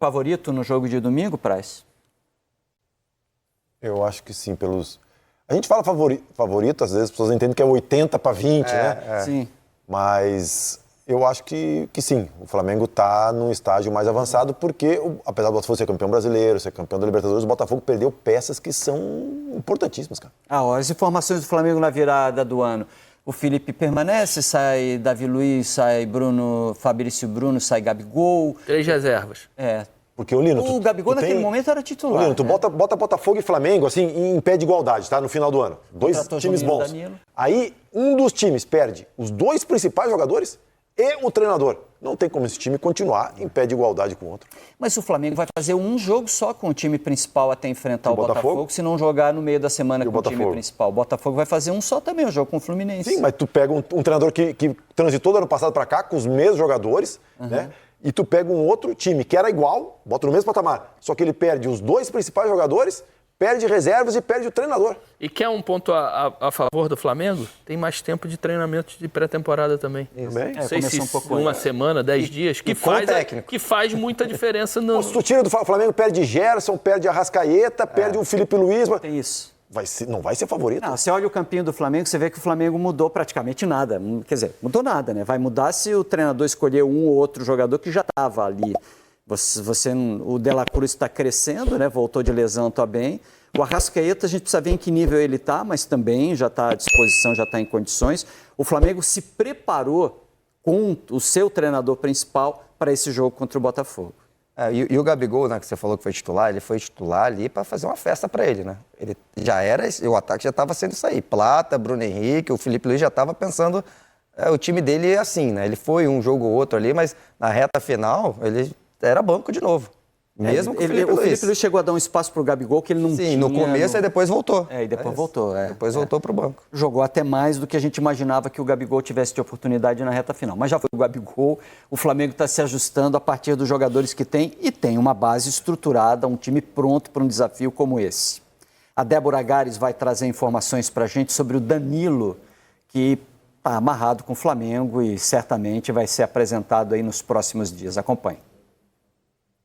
favorito no jogo de domingo, Praz? Eu acho que sim, A gente fala favorito, às vezes as pessoas entendem que é 80-20, né? Sim. Mas eu acho que sim, o Flamengo está num estágio mais avançado porque, apesar do Botafogo ser campeão brasileiro, ser campeão da Libertadores, o Botafogo perdeu peças que são importantíssimas, cara. As informações do Flamengo na virada do ano. O Felipe permanece, sai Davi Luiz, sai Fabrício Bruno, sai Gabigol. 3 reservas. Porque o Lino, o Gabigol naquele momento era titular. Lino, tu bota Botafogo e Flamengo assim em pé de igualdade, tá? No final do ano. 2 times bons. Danilo. Aí um dos times perde os 2 principais jogadores e o treinador. Não tem como esse time continuar em pé de igualdade com o outro. Mas o Flamengo vai fazer um jogo só com o time principal até enfrentar o Botafogo, se não jogar no meio da semana com o time principal. O Botafogo vai fazer um só também, o jogo com o Fluminense. Sim, mas tu pega um treinador que transitou do ano passado para cá com os mesmos jogadores, né? E tu pega um outro time que era igual, bota no mesmo patamar, só que ele perde os 2 principais jogadores, perde reservas e perde o treinador. E quer um ponto a favor do Flamengo? Tem mais tempo de treinamento de pré-temporada também. Também? Não sei se um pouco uma semana, 10 dias, que faz muita diferença no... Se tu tira do Flamengo, perde Gerson, perde Arrascaeta, perde o Felipe Luiz. Tem isso. Não vai ser favorito. Não, você olha o campinho do Flamengo, você vê que o Flamengo mudou praticamente nada. Quer dizer, mudou nada, né? Vai mudar se o treinador escolher um ou outro jogador que já estava ali. O De La Cruz está crescendo, né? Voltou de lesão, está bem. O Arrascaeta, a gente precisa ver em que nível ele está, mas também já está à disposição, já está em condições. O Flamengo se preparou com o seu treinador principal para esse jogo contra o Botafogo. E o Gabigol, né, que você falou que foi titular, ele foi titular ali para fazer uma festa para ele, né? Ele já era, o ataque já estava sendo isso aí. Plata, Bruno Henrique, o Felipe Luiz já estava pensando o time dele assim, né? Ele foi um jogo ou outro ali, mas na reta final ele era banco de novo. Mesmo com o Felipe Luiz chegou a dar um espaço para o Gabigol que ele não tinha. Sim, no começo e depois voltou. E depois voltou. Depois voltou para o banco. Jogou até mais do que a gente imaginava que o Gabigol tivesse de oportunidade na reta final. Mas já foi o Gabigol, o Flamengo está se ajustando a partir dos jogadores que tem e tem uma base estruturada, um time pronto para um desafio como esse. A Débora Gares vai trazer informações para a gente sobre o Danilo, que está amarrado com o Flamengo e certamente vai ser apresentado aí nos próximos dias. Acompanhe.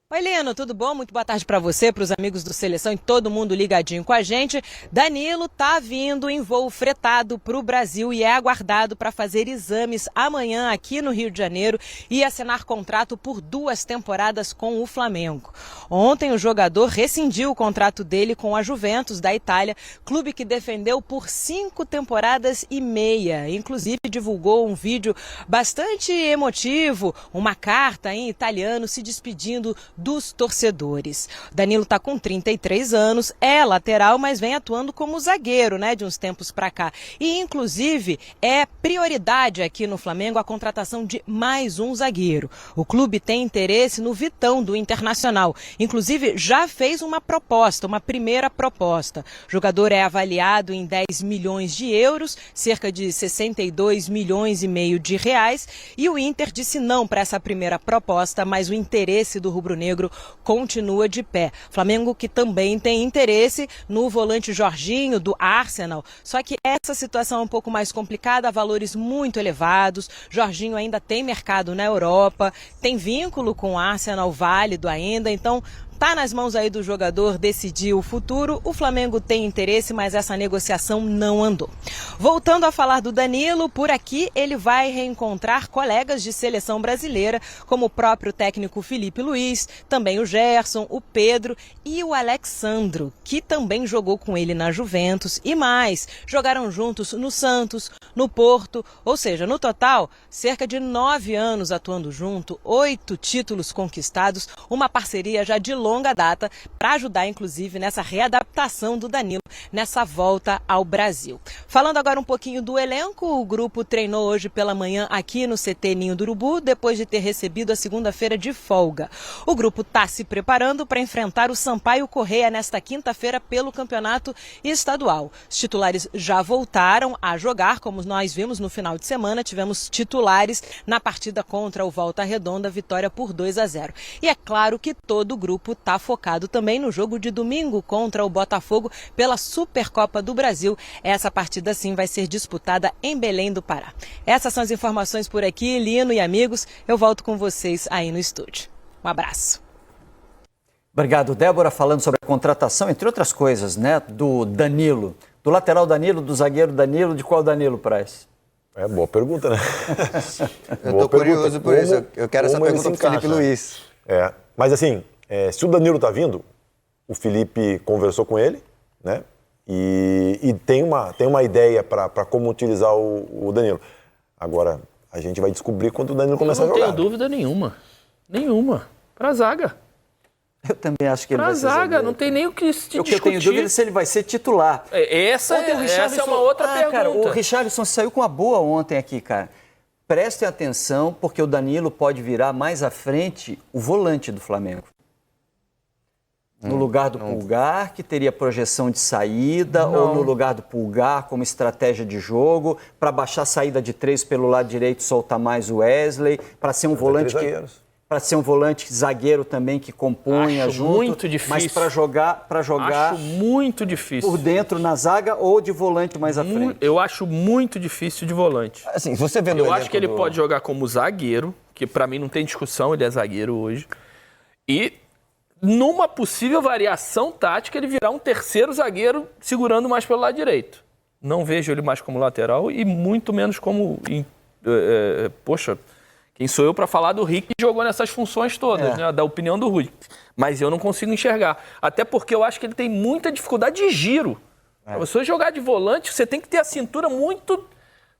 Oi, Lino, tudo bom? Muito boa tarde para você, para os amigos do Seleção e todo mundo ligadinho com a gente. Danilo tá vindo em voo fretado para o Brasil e é aguardado para fazer exames amanhã aqui no Rio de Janeiro e assinar contrato por 2 temporadas com o Flamengo. Ontem o jogador rescindiu o contrato dele com a Juventus da Itália, clube que defendeu por 5 temporadas e meia. Inclusive divulgou um vídeo bastante emotivo, uma carta em italiano se despedindo dos torcedores. Danilo está com 33 anos, é lateral, mas vem atuando como zagueiro, né, de uns tempos para cá. E, inclusive, é prioridade aqui no Flamengo a contratação de mais um zagueiro. O clube tem interesse no Vitão, do Internacional. Inclusive, já fez uma proposta, uma primeira proposta. O jogador é avaliado em 10 milhões de euros, cerca de 62 milhões e meio de reais. E o Inter disse não para essa primeira proposta, mas o interesse do rubro-negro continua de pé. Flamengo que também tem interesse no volante Jorginho, do Arsenal. Só que essa situação é um pouco mais complicada, valores muito elevados. Jorginho ainda tem mercado na Europa, tem vínculo com o Arsenal válido ainda, então tá nas mãos aí do jogador decidir o futuro. O Flamengo tem interesse, mas essa negociação não andou. Voltando a falar do Danilo, por aqui ele vai reencontrar colegas de seleção brasileira, como o próprio técnico Felipe Luiz, também o Gerson, o Pedro e o Alexandro, que também jogou com ele na Juventus e mais, jogaram juntos no Santos, no Porto, ou seja, no total, cerca de 9 anos atuando junto, 8 títulos conquistados, uma parceria já de longa data para ajudar, inclusive, nessa readaptação do Danilo nessa volta ao Brasil. Falando agora um pouquinho do elenco, o grupo treinou hoje pela manhã aqui no CT Ninho do Urubu, depois de ter recebido a segunda-feira de folga. O grupo está se preparando para enfrentar o Sampaio Corrêa nesta quinta-feira pelo campeonato estadual. Os titulares já voltaram a jogar, como nós vimos no final de semana, tivemos titulares na partida contra o Volta Redonda, vitória por 2-0. E é claro que todo o grupo está focado também no jogo de domingo contra o Botafogo pela Supercopa do Brasil. Essa partida sim vai ser disputada em Belém do Pará. Essas são as informações por aqui, Lino e amigos. Eu volto com vocês aí no estúdio. Um abraço. Obrigado, Débora, falando sobre a contratação, entre outras coisas, né, do Danilo. Do lateral Danilo, do zagueiro Danilo, de qual Danilo, Praz? É, boa pergunta, né? Eu tô curioso por isso. Eu quero essa pergunta do Felipe Luiz. Mas assim, se o Danilo tá vindo, o Felipe conversou com ele, né? E tem uma ideia para como utilizar o Danilo. Agora, a gente vai descobrir quando o Danilo começar a jogar. Não tenho dúvida nenhuma. Nenhuma. Pra zaga. Eu também acho que ele Pra vai ser zaga, zagueiro. não tem nem o que se discutir. O que eu tenho dúvida é se ele vai ser titular. Essa é uma outra pergunta. Cara, o Richarlison saiu com uma boa ontem aqui, cara. Prestem atenção, porque o Danilo pode virar mais à frente o volante do Flamengo. No lugar do Pulgar, que teria projeção de saída, ou no lugar do Pulgar como estratégia de jogo, para baixar a saída de 3 pelo lado direito, soltar mais o Wesley, para ser um volante para ser um volante zagueiro também que componha Acho junto, muito difícil. mas para jogar Acho muito difícil. por dentro na zaga ou de volante mais à frente. Eu acho muito difícil de volante. Assim, você vendo Eu acho que ele pode jogar como zagueiro, que pra mim não tem discussão, ele é zagueiro hoje. E numa possível variação tática, ele virar um terceiro zagueiro segurando mais pelo lado direito. Não vejo ele mais como lateral e muito menos como... poxa, quem sou eu para falar do Rick que jogou nessas funções todas, né, da opinião do Rick. Mas eu não consigo enxergar. Até porque eu acho que ele tem muita dificuldade de giro. Pra você jogar de volante, você tem que ter a cintura muito...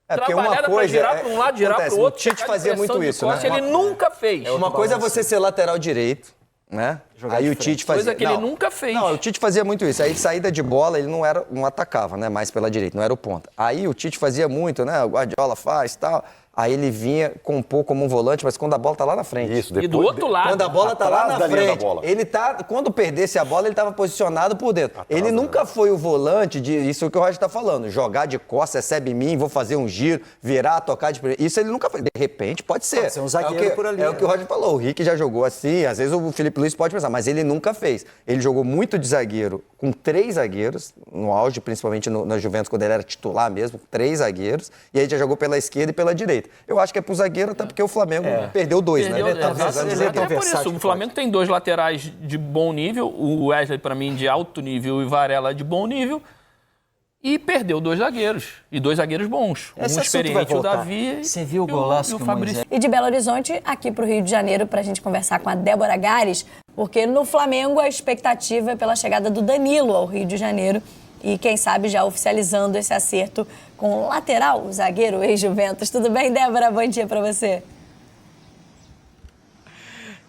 trabalhada para girar para um lado, girar para o outro. O Tite fazia muito isso, né? Ele nunca fez. Uma coisa é você ser lateral direito, né? Aí o Tite fazia... Coisa que ele nunca fez. Não, o Tite fazia muito isso. Aí saída de bola, ele não atacava, né? Mais pela direita, não era o ponta. Aí o Tite fazia muito, né? O Guardiola faz e tal. Aí ele vinha compor como um volante, mas quando a bola tá lá na frente. Isso, E do outro lado. Quando a bola tá lá na da linha da frente, bola. ele tá, quando perdesse a bola, ele tava posicionado por dentro. Ele nunca foi o volante de, isso que o Roger tá falando, jogar de costas, recebe em mim, vou fazer um giro, virar, tocar de primeira. Isso ele nunca fez. De repente, pode ser. Pode ser um zagueiro por ali. É o que o Roger falou, o Rick já jogou assim, às vezes o Felipe Luiz pode pensar, mas ele nunca fez. Ele jogou muito de zagueiro, com 3 zagueiros, no auge, principalmente na Juventus, quando ele era titular mesmo, 3 zagueiros, e aí já jogou pela esquerda e pela direita. Eu acho que é pro zagueiro, até porque o Flamengo perdeu 2, né? Até por isso, o Flamengo tem 2 laterais de bom nível, o Wesley, para mim, de alto nível e Varela de bom nível, e perdeu 2 zagueiros, e 2 zagueiros bons. Esse um experiente, o Davi Você viu o golaço e o que o Fabrício. Moisés... E de Belo Horizonte, aqui para o Rio de Janeiro, para a gente conversar com a Débora Gares, porque no Flamengo a expectativa é pela chegada do Danilo ao Rio de Janeiro e, quem sabe, já oficializando esse acerto com o lateral, o zagueiro ex-Juventus. Tudo bem, Débora? Bom dia para você.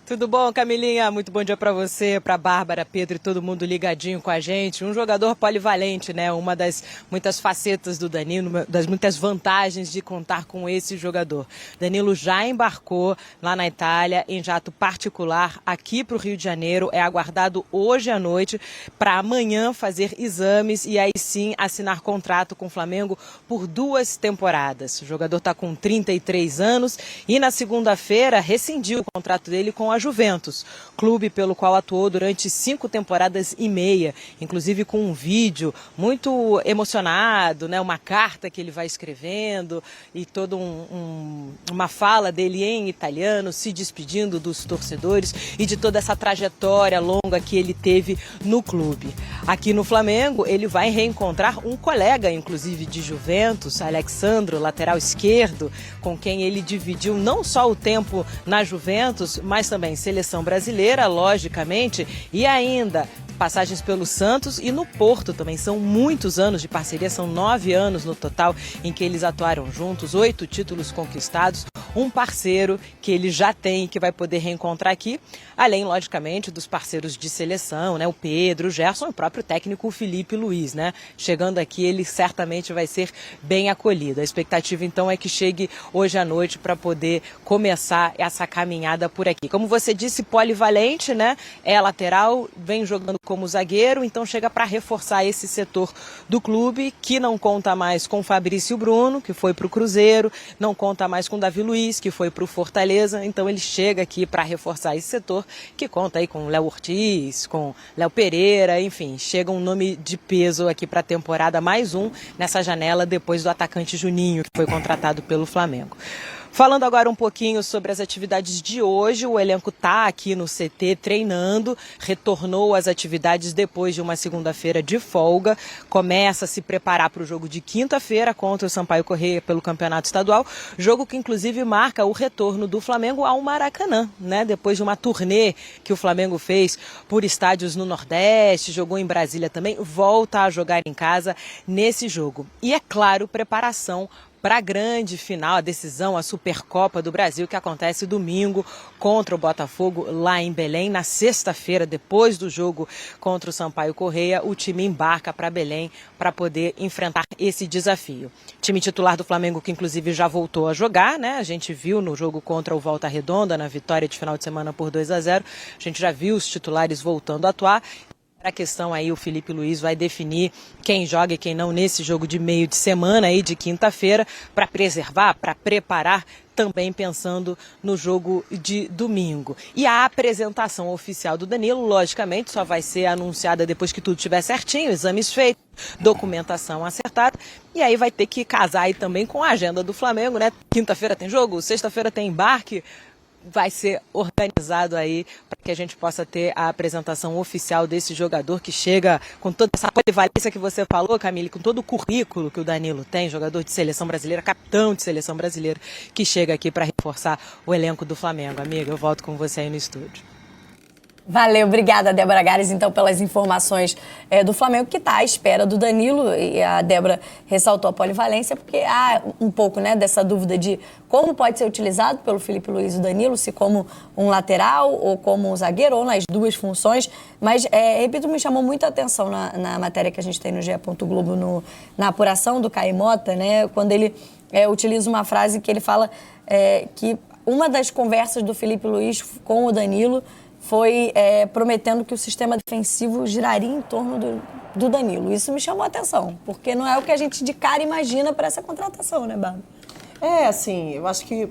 Tudo bom, Camilinha? Muito bom dia para você, para Bárbara, Pedro e todo mundo ligadinho com a gente. Um jogador polivalente, né? Uma das muitas facetas do Danilo, uma das muitas vantagens de contar com esse jogador. Danilo já embarcou lá na Itália em jato particular aqui para o Rio de Janeiro. É aguardado hoje à noite para amanhã fazer exames e aí sim assinar contrato com o Flamengo por 2 temporadas. O jogador está com 33 anos e na segunda-feira rescindiu o contrato dele com a Juventus, clube pelo qual atuou durante 5 temporadas e meia, inclusive com um vídeo muito emocionado, né? Uma carta que ele vai escrevendo e toda uma fala dele em italiano, se despedindo dos torcedores e de toda essa trajetória longa que ele teve no clube. Aqui no Flamengo, ele vai reencontrar um colega, inclusive de Juventus, Alexandro, lateral esquerdo, com quem ele dividiu não só o tempo na Juventus, mas também seleção brasileira, logicamente, e ainda passagens pelo Santos e no Porto também. São muitos anos de parceria, são 9 anos no total em que eles atuaram juntos, 8 títulos conquistados, um parceiro que ele já tem e que vai poder reencontrar aqui, além, logicamente, dos parceiros de seleção, né? O Pedro, o Gerson e o próprio técnico Felipe Luiz, né? Chegando aqui, ele certamente vai ser bem acolhido. A expectativa, então, é que chegue hoje à noite para poder começar essa caminhada por aqui. Como você disse, polivalente, né? É lateral, vem jogando como zagueiro, então chega para reforçar esse setor do clube, que não conta mais com Fabrício Bruno, que foi para o Cruzeiro, não conta mais com Davi Luiz, que foi para o Fortaleza, então ele chega aqui para reforçar esse setor, que conta aí com Léo Ortiz, com Léo Pereira, enfim, chega um nome de peso aqui para a temporada, mais um nessa janela depois do atacante Juninho, que foi contratado pelo Flamengo. Falando agora um pouquinho sobre as atividades de hoje, o elenco está aqui no CT treinando, retornou às atividades depois de uma segunda-feira de folga, começa a se preparar para o jogo de quinta-feira contra o Sampaio Corrêa pelo Campeonato Estadual, jogo que inclusive marca o retorno do Flamengo ao Maracanã, né? Depois de uma turnê que o Flamengo fez por estádios no Nordeste, jogou em Brasília também, volta a jogar em casa nesse jogo. E é claro, preparação para a grande final, a decisão, a Supercopa do Brasil, que acontece domingo contra o Botafogo lá em Belém. Na sexta-feira, depois do jogo contra o Sampaio Corrêa, o time embarca para Belém para poder enfrentar esse desafio. Time titular do Flamengo, que inclusive já voltou a jogar, né? A gente viu no jogo contra o Volta Redonda, na vitória de final de semana por 2-0, a gente já viu os titulares voltando a atuar. A questão aí, o Felipe Luiz vai definir quem joga e quem não nesse jogo de meio de semana aí, de quinta-feira, para preservar, para preparar, também pensando no jogo de domingo. E a apresentação oficial do Danilo, logicamente, só vai ser anunciada depois que tudo estiver certinho, exames feitos, documentação acertada, e aí vai ter que casar aí também com a agenda do Flamengo, né? Quinta-feira tem jogo, sexta-feira tem embarque. Vai ser organizado aí para que a gente possa ter a apresentação oficial desse jogador que chega com toda essa polivalência que você falou, Camille, com todo o currículo que o Danilo tem, jogador de seleção brasileira, capitão de seleção brasileira, que chega aqui para reforçar o elenco do Flamengo. Amiga, eu volto com você aí no estúdio. Valeu, obrigada, Débora Gares, então, pelas informações do Flamengo, que está à espera do Danilo. E a Débora ressaltou a polivalência, porque há um pouco, né, dessa dúvida de como pode ser utilizado pelo Felipe Luiz o Danilo, se como um lateral ou como um zagueiro, ou nas duas funções. Mas, repito, me chamou muita atenção na matéria que a gente tem no GE. Globo, na apuração do Caio Mota, né, quando ele utiliza uma frase que ele fala que uma das conversas do Felipe Luiz com o Danilo foi prometendo que o sistema defensivo giraria em torno do Danilo. Isso me chamou a atenção, porque não é o que a gente de cara imagina para essa contratação, né, Bárbara? Assim, eu acho que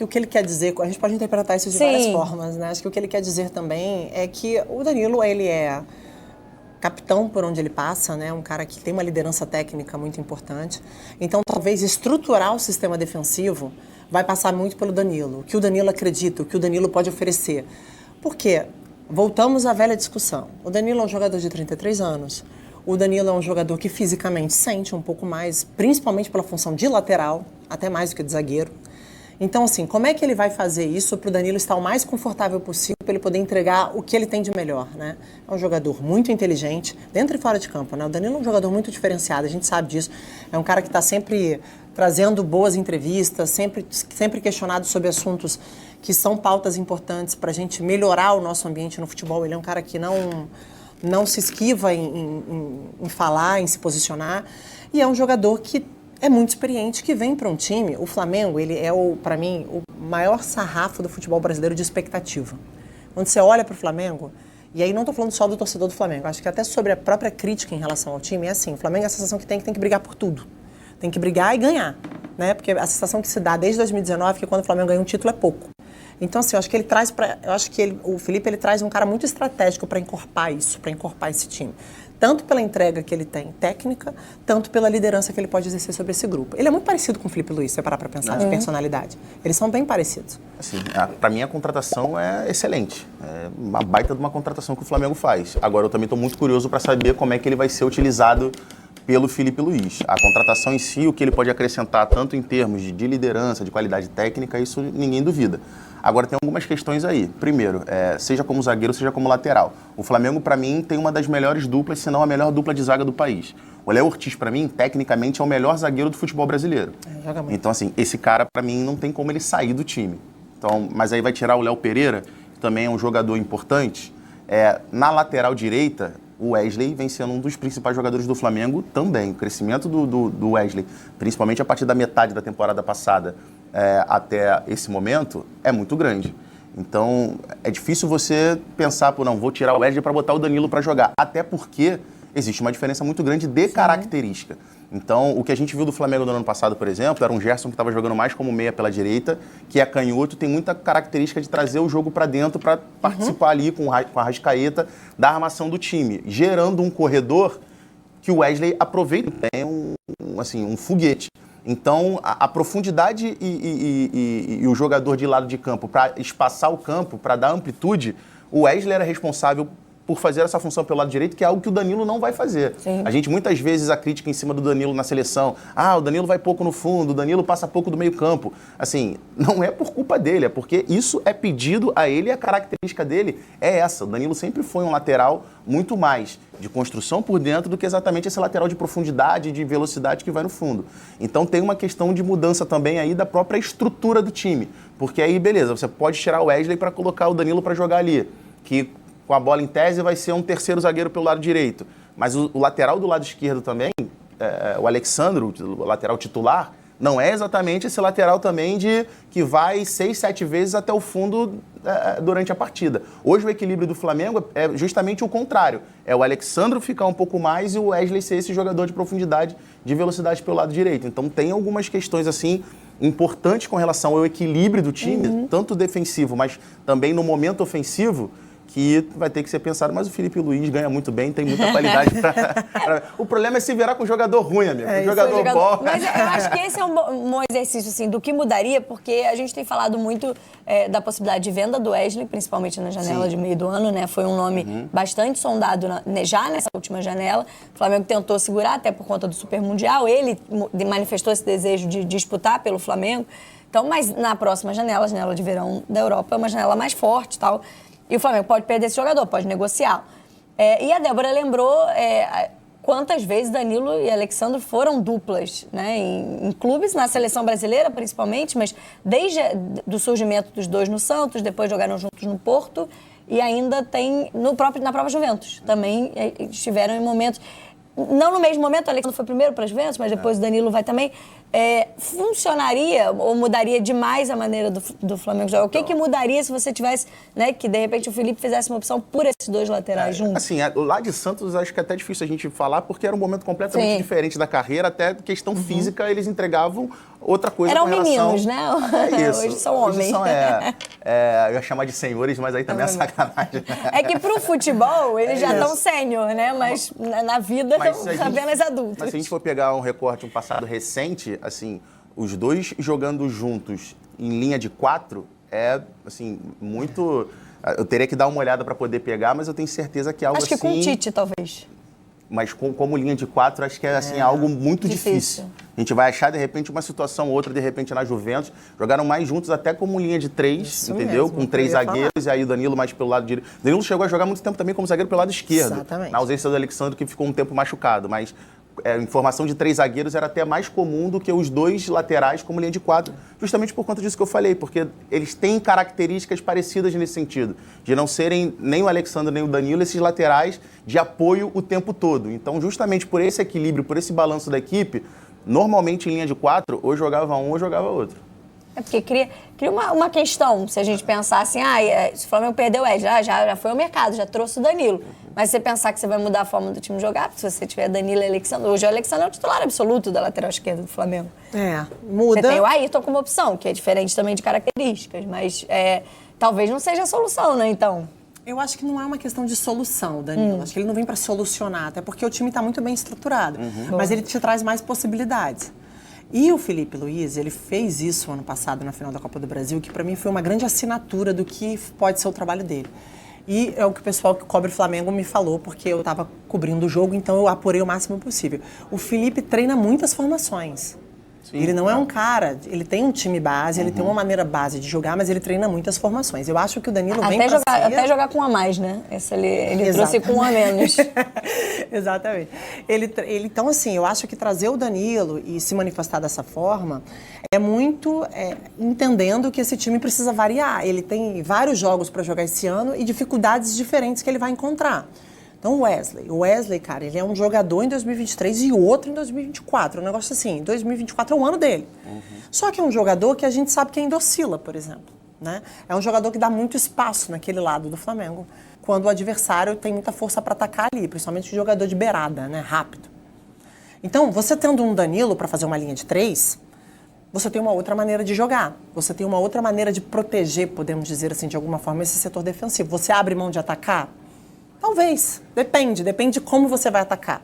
o que ele quer dizer, a gente pode interpretar isso de várias formas, né? Acho que o que ele quer dizer também é que o Danilo, ele é capitão por onde ele passa, né? Um cara que tem uma liderança técnica muito importante. Então, talvez estruturar o sistema defensivo vai passar muito pelo Danilo. O que o Danilo acredita, o que o Danilo pode oferecer. Por quê? Voltamos à velha discussão. O Danilo é um jogador de 33 anos. O Danilo é um jogador que fisicamente sente um pouco mais, principalmente pela função de lateral, até mais do que de zagueiro. Então, assim, como é que ele vai fazer isso para o Danilo estar o mais confortável possível para ele poder entregar o que ele tem de melhor, né? É um jogador muito inteligente, dentro e fora de campo, né? O Danilo é um jogador muito diferenciado, a gente sabe disso. É um cara que está sempre trazendo boas entrevistas, sempre questionado sobre assuntos que são pautas importantes para a gente melhorar o nosso ambiente no futebol. Ele é um cara que não se esquiva em falar, em se posicionar. E é um jogador que é muito experiente, que vem para um time. O Flamengo, ele é, para mim, o maior sarrafo do futebol brasileiro de expectativa. Quando você olha para o Flamengo, e aí não estou falando só do torcedor do Flamengo, acho que até sobre a própria crítica em relação ao time, é assim, o Flamengo é a sensação que tem que brigar por tudo. Tem que brigar e ganhar, né? Porque a sensação que se dá desde 2019 é que quando o Flamengo ganha um título é pouco. Então, assim, eu acho que ele traz o Felipe, ele traz um cara muito estratégico para encorpar isso, para encorpar esse time. Tanto pela entrega que ele tem técnica, tanto pela liderança que ele pode exercer sobre esse grupo. Ele é muito parecido com o Felipe Luiz, se você parar para pensar, de personalidade. Eles são bem parecidos. Assim, para mim a contratação é excelente. É uma baita de uma contratação que o Flamengo faz. Agora, eu também estou muito curioso para saber como é que ele vai ser utilizado pelo Felipe Luiz. A contratação em si, o que ele pode acrescentar tanto em termos de liderança, de qualidade técnica, isso ninguém duvida. Agora, tem algumas questões aí. Primeiro, seja como zagueiro, seja como lateral. O Flamengo, para mim, tem uma das melhores duplas, se não a melhor dupla de zaga do país. O Léo Ortiz, para mim, tecnicamente, é o melhor zagueiro do futebol brasileiro. Joga muito. Então, assim, esse cara, para mim, não tem como ele sair do time. Então, mas aí vai tirar o Léo Pereira, que também é um jogador importante. Na lateral direita, o Wesley vem sendo um dos principais jogadores do Flamengo também. O crescimento do Wesley, principalmente a partir da metade da temporada passada até esse momento, é muito grande. Então, é difícil você pensar, não, vou tirar o Wesley para botar o Danilo para jogar. Até porque existe uma diferença muito grande de característica. Então, o que a gente viu do Flamengo no ano passado, por exemplo, era um Gerson que estava jogando mais como meia pela direita, que é canhoto, tem muita característica de trazer o jogo para dentro para participar ali com a Arrascaeta da armação do time, gerando um corredor que o Wesley aproveita, é um foguete. Então, a profundidade e o jogador de lado de campo, para espaçar o campo, para dar amplitude, o Wesley era responsável por fazer essa função pelo lado direito, que é algo que o Danilo não vai fazer. Sim. A gente, muitas vezes, a crítica em cima do Danilo na seleção. O Danilo vai pouco no fundo, o Danilo passa pouco do meio campo. Assim, não é por culpa dele, é porque isso é pedido a ele e a característica dele é essa. O Danilo sempre foi um lateral muito mais de construção por dentro do que exatamente esse lateral de profundidade, de velocidade que vai no fundo. Então tem uma questão de mudança também aí da própria estrutura do time. Porque aí, beleza, você pode tirar o Wesley para colocar o Danilo para jogar ali, que com a bola em tese vai ser um terceiro zagueiro pelo lado direito. Mas o lateral do lado esquerdo também, o Alexandro, o lateral titular, não é exatamente esse lateral também que vai 6, 7 vezes até o fundo durante a partida. Hoje o equilíbrio do Flamengo é justamente o contrário. É o Alexandro ficar um pouco mais e o Wesley ser esse jogador de profundidade, de velocidade pelo lado direito. Então tem algumas questões assim importantes com relação ao equilíbrio do time, tanto defensivo, mas também no momento ofensivo, que vai ter que ser pensado, mas o Felipe Luiz ganha muito bem, tem muita qualidade. O problema é se virar com um jogador ruim, amigo. Um jogador bom. Mas eu acho que esse é um bom exercício, assim, do que mudaria, porque a gente tem falado muito da possibilidade de venda do Wesley, principalmente na janela de meio do ano, né? Foi um nome bastante sondado já nessa última janela. O Flamengo tentou segurar, até por conta do Super Mundial. Ele manifestou esse desejo de disputar pelo Flamengo. Então, mas na próxima janela, a janela de verão da Europa, é uma janela mais forte e tal. E o Flamengo pode perder esse jogador, pode negociá-lo. E a Débora lembrou quantas vezes Danilo e Alexandre foram duplas, né? Em clubes, na seleção brasileira principalmente, mas desde o surgimento dos dois no Santos, depois jogaram juntos no Porto e ainda tem na própria Juventus. Também estiveram em momentos... Não no mesmo momento, o Alexandre foi primeiro para as Juventus, mas depois o Danilo vai também. Funcionaria ou mudaria demais a maneira do Flamengo jogar? O que mudaria se você tivesse, né, que de repente o Felipe fizesse uma opção por esses dois laterais juntos? Assim, lá de Santos acho que é até difícil a gente falar, porque era um momento completamente diferente da carreira, até questão física eles entregavam outra coisa. Eram com relação... meninos, né? É isso. Hoje são homens. Eu ia chamar de senhores, mas aí também é sacanagem. É que pro futebol eles já estão sênior, né? Mas na vida estão apenas adultos. Mas se a gente for pegar um recorte, um passado recente, assim, os dois jogando juntos em linha de 4 é, assim, muito... Eu teria que dar uma olhada para poder pegar, mas eu tenho certeza que é algo assim... Acho que com o Tite, talvez. Mas como linha de 4, acho que é assim, algo muito difícil. A gente vai achar, de repente, uma situação ou outra, de repente, na Juventus. Jogaram mais juntos até como linha de 3, entendeu? Com 3 zagueiros, e aí o Danilo mais pelo lado direito. O Danilo chegou a jogar muito tempo também como zagueiro pelo lado esquerdo. Exatamente. Na ausência do Alexandre, que ficou um tempo machucado. Mas a informação de 3 zagueiros era até mais comum do que os 2 laterais como linha de 4. Justamente por conta disso que eu falei, porque eles têm características parecidas nesse sentido. De não serem nem o Alexandre nem o Danilo, esses laterais de apoio o tempo todo. Então, justamente por esse equilíbrio, por esse balanço da equipe, normalmente em linha de 4, ou jogava um ou jogava outro. É porque cria uma questão, se a gente pensar assim, se o Flamengo perdeu o Wesley, já foi ao mercado, já trouxe o Danilo. Mas você pensar que você vai mudar a forma do time jogar, se você tiver Danilo e Alexandre, hoje o Alexandre é o titular absoluto da lateral esquerda do Flamengo. Muda. Você tem o Ayrton como opção, que é diferente também de características, mas talvez não seja a solução, né, então... Eu acho que não é uma questão de solução, Danilo. Acho que ele não vem para solucionar, até porque o time está muito bem estruturado. Mas ele te traz mais possibilidades. E o Felipe Luiz, ele fez isso ano passado na final da Copa do Brasil, que para mim foi uma grande assinatura do que pode ser o trabalho dele. E é o que o pessoal que cobre o Flamengo me falou, porque eu estava cobrindo o jogo, então eu apurei o máximo possível. O Felipe treina muitas formações. Sim, ele não é um cara, ele tem um time base, ele tem uma maneira base de jogar, mas ele treina muitas formações. Eu acho que o Danilo vem pra até jogar com um a mais, né? Esse ele trouxe com um a menos. Exatamente. Então, assim, eu acho que trazer o Danilo e se manifestar dessa forma é muito entendendo que esse time precisa variar. Ele tem vários jogos para jogar esse ano e dificuldades diferentes que ele vai encontrar. Então, o Wesley, cara, ele é um jogador em 2023 e outro em 2024. Um negócio assim, 2024 é o ano dele. Só que é um jogador que a gente sabe que ainda oscila, por exemplo. Né? É um jogador que dá muito espaço naquele lado do Flamengo, quando o adversário tem muita força para atacar ali, principalmente o jogador de beirada, né? Rápido. Então, você tendo um Danilo para fazer uma linha de 3, você tem uma outra maneira de jogar. Você tem uma outra maneira de proteger, podemos dizer assim, de alguma forma, esse setor defensivo. Você abre mão de atacar? Talvez, depende de como você vai atacar.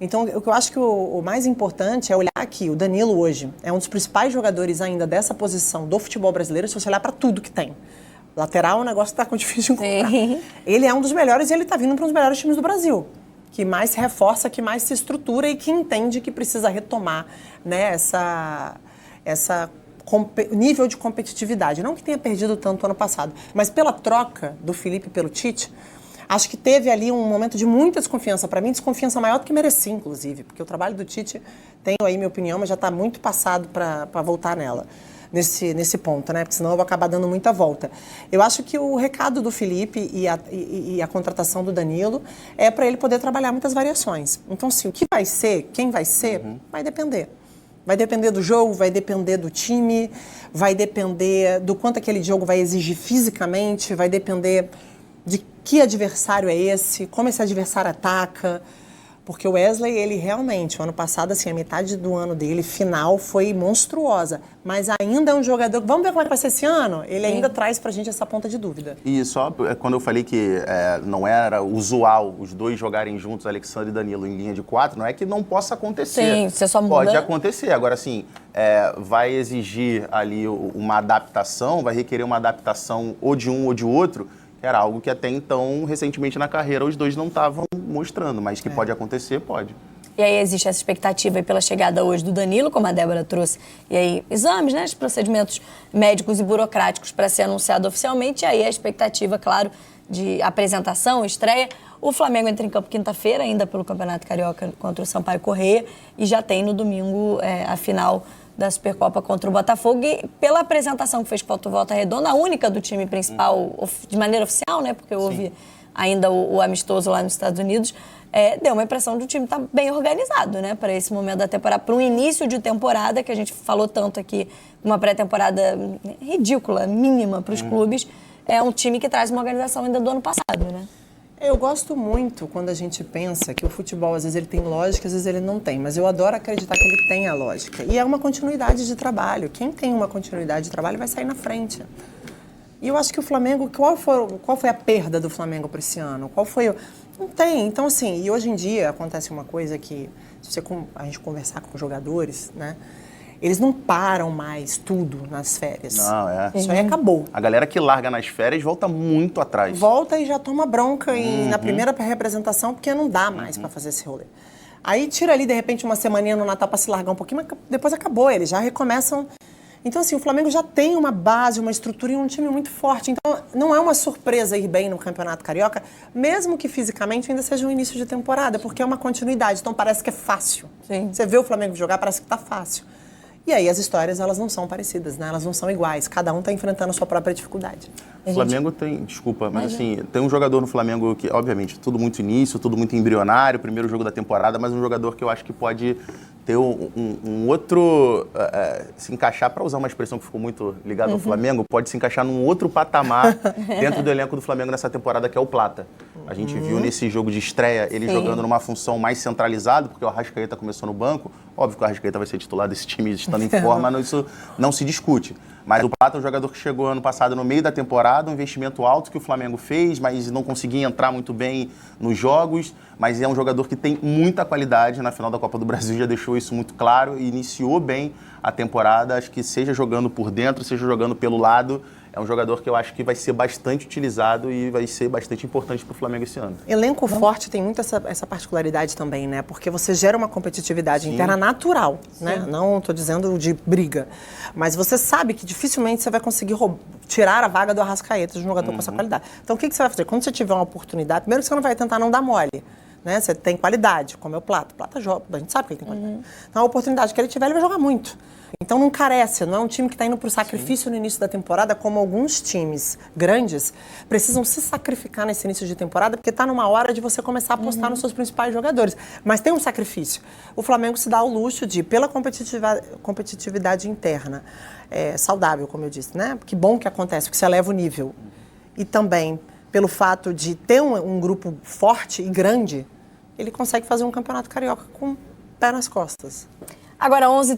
Então, o que eu acho que o mais importante é olhar aqui. O Danilo hoje é um dos principais jogadores ainda dessa posição do futebol brasileiro, se você olhar para tudo que tem. Lateral, o negócio está difícil de encontrar. Sim. Ele é um dos melhores e ele está vindo para um dos melhores times do Brasil, que mais se reforça, que mais se estrutura e que entende que precisa retomar, né, nível de competitividade. Não que tenha perdido tanto ano passado, mas pela troca do Felipe pelo Tite, acho que teve ali um momento de muita desconfiança. Para mim, desconfiança maior do que merecia, inclusive, porque o trabalho do Tite, tenho aí minha opinião, mas já está muito passado para voltar nela. Nesse ponto, né? Porque senão eu vou acabar dando muita volta. Eu acho que o recado do Felipe e a contratação do Danilo é para ele poder trabalhar muitas variações. Então, assim, o que vai ser, quem vai ser, vai depender. Vai depender do jogo, vai depender do time, vai depender do quanto aquele jogo vai exigir fisicamente, vai depender de que adversário é esse, como esse adversário ataca. Porque o Wesley, ele realmente, o ano passado, assim, a metade do ano dele, final, foi monstruosa. Mas ainda é um jogador... Vamos ver como é que vai ser esse ano? Ele ainda traz pra gente essa ponta de dúvida. E só quando eu falei que não era usual os dois jogarem juntos, Alexandre e Danilo, em linha de 4, não é que não possa acontecer. Sim, você só muda. Pode acontecer. Agora, assim, vai exigir ali uma adaptação, vai requerer uma adaptação ou de um ou de outro, que era algo que até então, recentemente na carreira, os dois não estavam mostrando, mas que pode acontecer, pode. E aí existe essa expectativa aí pela chegada hoje do Danilo, como a Débora trouxe, e aí exames, né, os procedimentos médicos e burocráticos para ser anunciado oficialmente, e aí a expectativa, claro, de apresentação, estreia. O Flamengo entra em campo quinta-feira, ainda pelo Campeonato Carioca contra o Sampaio Corrêa, e já tem no domingo a final da Supercopa contra o Botafogo. E pela apresentação que fez contra o Volta Redonda, a única do time principal, de maneira oficial, né, porque houve ainda o amistoso lá nos Estados Unidos, deu uma impressão de o time estar bem organizado, né, para esse momento da temporada, para um início de temporada, que a gente falou tanto aqui, uma pré-temporada ridícula, mínima para os clubes. É um time que traz uma organização ainda do ano passado, né? Eu gosto muito quando a gente pensa que o futebol, às vezes, ele tem lógica, às vezes ele não tem. Mas eu adoro acreditar que ele tem a lógica. E é uma continuidade de trabalho. Quem tem uma continuidade de trabalho vai sair na frente. E eu acho que o Flamengo... Qual foi a perda do Flamengo para esse ano? Não tem. Então, assim, e hoje em dia acontece uma coisa que, se a gente conversar com os jogadores, né? Eles não param mais tudo nas férias. Não, Isso aí acabou. A galera que larga nas férias volta muito atrás. Volta e já toma bronca na primeira representação, porque não dá mais para fazer esse rolê. Aí tira ali, de repente, uma semaninha no Natal para se largar um pouquinho, mas depois acabou, eles já recomeçam. Então, assim, o Flamengo já tem uma base, uma estrutura e um time muito forte. Então, não é uma surpresa ir bem no Campeonato Carioca, mesmo que fisicamente ainda seja um início de temporada, porque é uma continuidade. Então, parece que é fácil. Sim. Você vê o Flamengo jogar, parece que tá fácil. E aí as histórias, elas não são parecidas, né? Elas não são iguais. Cada um está enfrentando a sua própria dificuldade. O Flamengo tem, desculpa, mas assim, tem um jogador no Flamengo que, obviamente, tudo muito início, tudo muito embrionário, primeiro jogo da temporada, mas um jogador que eu acho que pode ter um outro, se encaixar, para usar uma expressão que ficou muito ligada ao Flamengo, pode se encaixar num outro patamar dentro do elenco do Flamengo nessa temporada, que é o Plata. A gente viu nesse jogo de estreia ele jogando numa função mais centralizada, porque o Arrascaeta começou no banco. Óbvio que o Arrascaeta vai ser titular desse time estando em forma, isso não se discute. Mas o Plata é um jogador que chegou ano passado no meio da temporada, um investimento alto que o Flamengo fez, mas não conseguia entrar muito bem nos jogos. Mas é um jogador que tem muita qualidade. Na final da Copa do Brasil já deixou isso muito claro e iniciou bem a temporada. Acho que seja jogando por dentro, seja jogando pelo lado, é um jogador que eu acho que vai ser bastante utilizado e vai ser bastante importante para o Flamengo esse ano. Elenco forte tem muito essa particularidade também, né? Porque você gera uma competitividade interna natural, né? Não estou dizendo de briga. Mas você sabe que dificilmente você vai conseguir tirar a vaga do Arrascaeta, de um jogador com essa qualidade. Então, o que você vai fazer? Quando você tiver uma oportunidade, primeiro que você não vai tentar não dar mole. Né? Você tem qualidade, como é o Plata. O Plata joga, a gente sabe que ele tem qualidade. Então, a oportunidade que ele tiver, ele vai jogar muito. Então, não carece, não é um time que está indo para o sacrifício no início da temporada, como alguns times grandes precisam se sacrificar nesse início de temporada, porque está numa hora de você começar a apostar nos seus principais jogadores. Mas tem um sacrifício. O Flamengo se dá o luxo de, pela competitividade interna, saudável, como eu disse, né? Que bom que acontece, que você eleva o nível. E também pelo fato de ter um grupo forte e grande, ele consegue fazer um campeonato carioca com o pé nas costas. Agora, 11